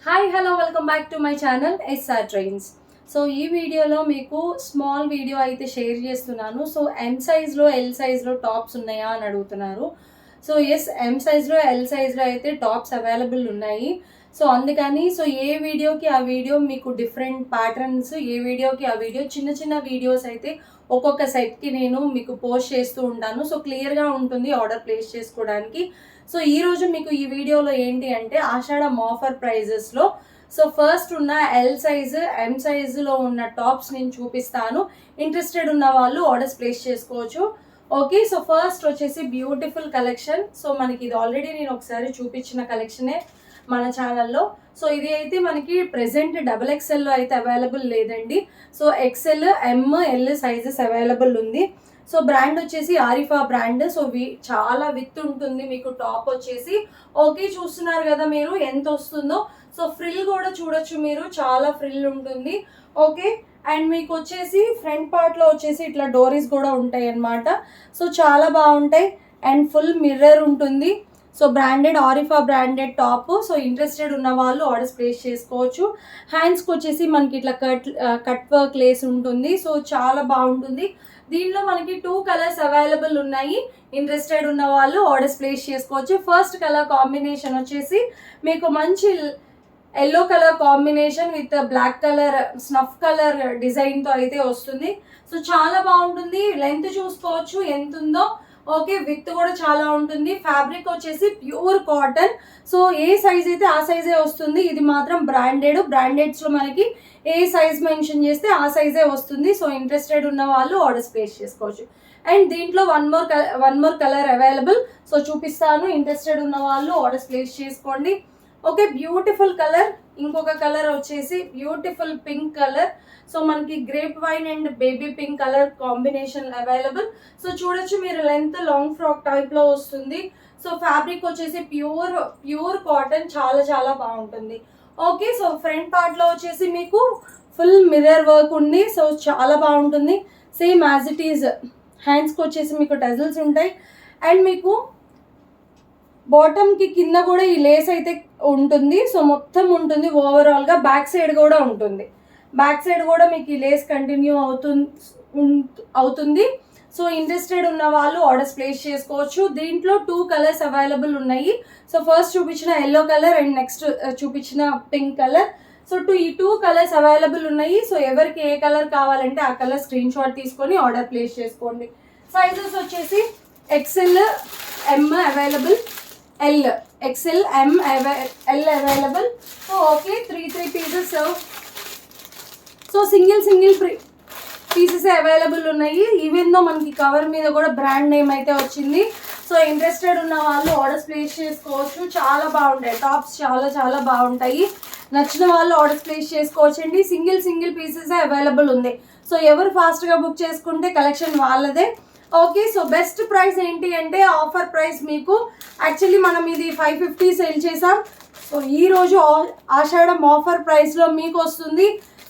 Hi hello welcome back to my channel SR trends. So ఈ వీడియోలో మీకు small video అయితే షేర్ చేస్తున్నాను. సో ఎం సైజ్లో ఎల్ సైజ్లో టాప్స్ ఉన్నాయా అని అడుగుతున్నారు. సో ఎస్, ఎం సైజ్లో ఎల్ సైజ్లో అయితే టాప్స్ అవైలబుల్ ఉన్నాయి. సో అందుకని ఏ వీడియోకి ఆ వీడియో మీకు డిఫరెంట్ ప్యాటర్న్స్, ఏ వీడియోకి ఆ వీడియో, చిన్న చిన్న వీడియోస్ అయితే ఒక్కొక్క సెట్కి నేను మీకు పోస్ట్ చేస్తూ ఉంటాను. సో క్లియర్గా ఉంటుంది ఆర్డర్ ప్లేస్ చేసుకోవడానికి. సో ఈరోజు మీకు ఈ వీడియోలో ఏంటి అంటే ఆషాఢం ఆఫర్ ప్రైజెస్లో సో ఫస్ట్ ఉన్న ఎల్ సైజు ఎం సైజులో ఉన్న టాప్స్ నేను చూపిస్తాను. ఇంట్రెస్టెడ్ ఉన్న వాళ్ళు ఆర్డర్స్ ప్లేస్ చేసుకోవచ్చు. ఓకే, సో ఫస్ట్ వచ్చేసి బ్యూటిఫుల్ కలెక్షన్. సో మనకి ఇది ఆల్రెడీ నేను ఒకసారి చూపించిన కలెక్షనే మన ఛానల్లో. సో ఇది అయితే మనకి ప్రెసెంట్ XXL అయితే అవైలబుల్ లేదండి. So XL, M, L sizes available ఉంది. సో బ్రాండ్ వచ్చేసి ఆరిఫా బ్రాండ్. సో చాలా విత్ ఉంటుంది మీకు టాప్ వచ్చేసి. ఓకే, చూస్తున్నారు కదా మీరు ఎంత వస్తుందో. సో ఫ్రిల్ కూడా చూడొచ్చు మీరు, చాలా ఫ్రిల్ ఉంటుంది. ఓకే, అండ్ మీకు వచ్చేసి ఫ్రంట్ పార్ట్లో వచ్చేసి ఇట్లా డోరీస్ కూడా ఉంటాయి అన్నమాట. సో చాలా బాగుంటాయి అండ్ ఫుల్ మిర్రర్ ఉంటుంది. So branded, Arifa branded top. So interested ఉన్న వాళ్ళు ఆర్డర్స్ ప్లేస్ చేసుకోవచ్చు. హ్యాండ్స్కి వచ్చేసి మనకి ఇట్లా కట్ వర్క్ లేస్ ఉంటుంది. సో చాలా బాగుంటుంది. దీనిలో మనకి 2 కలర్స్ అవైలబుల్ ఉన్నాయి. ఇంట్రెస్టెడ్ ఉన్న వాళ్ళు ఆర్డర్స్ ప్లేస్ చేసుకోవచ్చు. ఫస్ట్ కలర్ కాంబినేషన్ వచ్చేసి మీకు మంచి yellow colour combination with black colour snuff colour డిజైన్తో అయితే వస్తుంది. సో చాలా బాగుంటుంది. లెంత్ చూసుకోవచ్చు ఎంత ఉందో. ఓకే, విత్ కూడా చాలా ఉంటుంది. ఫ్యాబ్రిక్ వచ్చేసి ప్యూర్ కాటన్. సో ఏ సైజ్ అయితే ఆ సైజే వస్తుంది. ఇది మాత్రం బ్రాండెడ్స్లో మనకి ఏ సైజ్ మెన్షన్ చేస్తే ఆ సైజే వస్తుంది. సో ఇంట్రెస్టెడ్ ఉన్న వాళ్ళు ఆర్డర్స్ ప్లేస్ చేసుకోవచ్చు. అండ్ దీంట్లో one more colour available. So చూపిస్తాను. ఇంట్రెస్టెడ్ ఉన్న వాళ్ళు ఆర్డర్స్ ప్లేస్ చేసుకోండి. Okay, beautiful colour. ఇంకొక కలర్ వచ్చేసి బ్యూటిఫుల్ పింక్ కలర్. సో మనకి grape wine and baby pink colour combination available. So చూడొచ్చు మీరు, లెంత్ లాంగ్ ఫ్రాక్ టైప్లో వస్తుంది. సో ఫ్యాబ్రిక్ వచ్చేసి ప్యూర్ కాటన్, చాలా చాలా బాగుంటుంది. ఓకే, సో ఫ్రంట్ పార్ట్లో వచ్చేసి మీకు ఫుల్ మిర్రర్ వర్క్ ఉంది. సో చాలా బాగుంటుంది. సేమ్ యాజ్ ఇట్ ఈజ్ హ్యాండ్స్కి వచ్చేసి మీకు టజల్స్ ఉంటాయి. అండ్ మీకు బాటమ్కి కింద కూడా ఈ లేస్ అయితే ఉంటుంది. సో మొత్తం ఉంటుంది ఓవరాల్గా. బ్యాక్ సైడ్ కూడా ఉంటుంది. బ్యాక్ సైడ్ కూడా మీకు ఈ లేస్ కంటిన్యూ అవుతుంది. సో ఇంట్రెస్టెడ్ ఉన్న వాళ్ళు ఆర్డర్స్ ప్లేస్ చేసుకోవచ్చు. దీంట్లో 2 కలర్స్ అవైలబుల్ ఉన్నాయి. సో ఫస్ట్ చూపించిన ఎల్లో కలర్ అండ్ నెక్స్ట్ చూపించిన పింక్ కలర్. సో ఈ 2 కలర్స్ అవైలబుల్ ఉన్నాయి. సో ఎవరికి ఏ కలర్ కావాలంటే ఆ కలర్ స్క్రీన్ షాట్ తీసుకొని ఆర్డర్ ప్లేస్ చేసుకోండి. సైజెస్ వచ్చేసి XL, M available, XL, M, L available. So okay, 3 pieces. So single pieces available ఉన్నాయి. ఈవెన్ దో మనకి కవర్ మీద కూడా బ్రాండ్ నేమ్ అయితే వచ్చింది. సో ఇంట్రెస్టెడ్ ఉన్న వాళ్ళు ఆర్డర్స్ ప్లేస్ చేసుకోవచ్చు. చాలా బాగుంటాయి టాప్స్, చాలా చాలా బాగుంటాయి. నచ్చిన వాళ్ళు ఆర్డర్స్ ప్లేస్ చేసుకోవచ్చు అండి. సింగిల్ పీసెస్ అవైలబుల్ ఉంది. సో ఎవరు ఫాస్ట్గా బుక్ చేసుకుంటే కలెక్షన్ వాళ్ళదే. ఓకే, సో బెస్ట్ ప్రైస్ ఏంటి అంటే ఆఫర్ ప్రైస్ మీకు యాక్చువల్లీ మనం ఇది 550 సేల్ చేసాం. సో ఈరోజు ఆషాఢం ఆఫర్ ప్రైస్లో మీకు వస్తుంది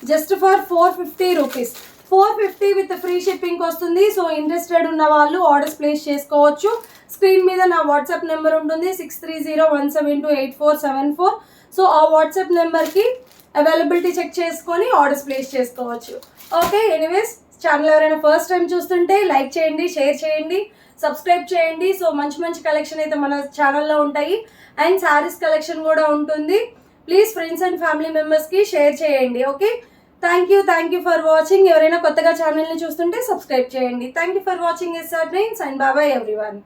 just for 450 rupees. 450 with free shipping వస్తుంది. సో ఇంట్రెస్టెడ్ ఉన్న వాళ్ళు ఆర్డర్స్ ప్లేస్ చేసుకోవచ్చు. స్క్రీన్ మీద నా వాట్సాప్ నెంబర్ ఉంటుంది 6301728474. సో ఆ వాట్సాప్ నెంబర్కి అవైలబిలిటీ చెక్ చేసుకొని ఆర్డర్స్ ప్లేస్ చేసుకోవచ్చు. ఓకే, ఎనీవేస్ ఛానల్ ఎవరైనా ఫస్ట్ టైం చూస్తుంటే లైక్ చేయండి, షేర్ చేయండి, సబ్స్క్రైబ్ చేయండి. సో మంచి కలెక్షన్ అయితే మన ఛానల్లో ఉంటాయి. అండ్ శారీస్ కలెక్షన్ కూడా ఉంటుంది. ప్లీజ్ ఫ్రెండ్స్ అండ్ ఫ్యామిలీ మెంబర్స్కి షేర్ చేయండి. Okay, thank you for watching. ఎవరైనా కొత్తగా ఛానల్ని చూస్తుంటే సబ్స్క్రైబ్ చేయండి. Thank you for watching SR Trains and bye everyone.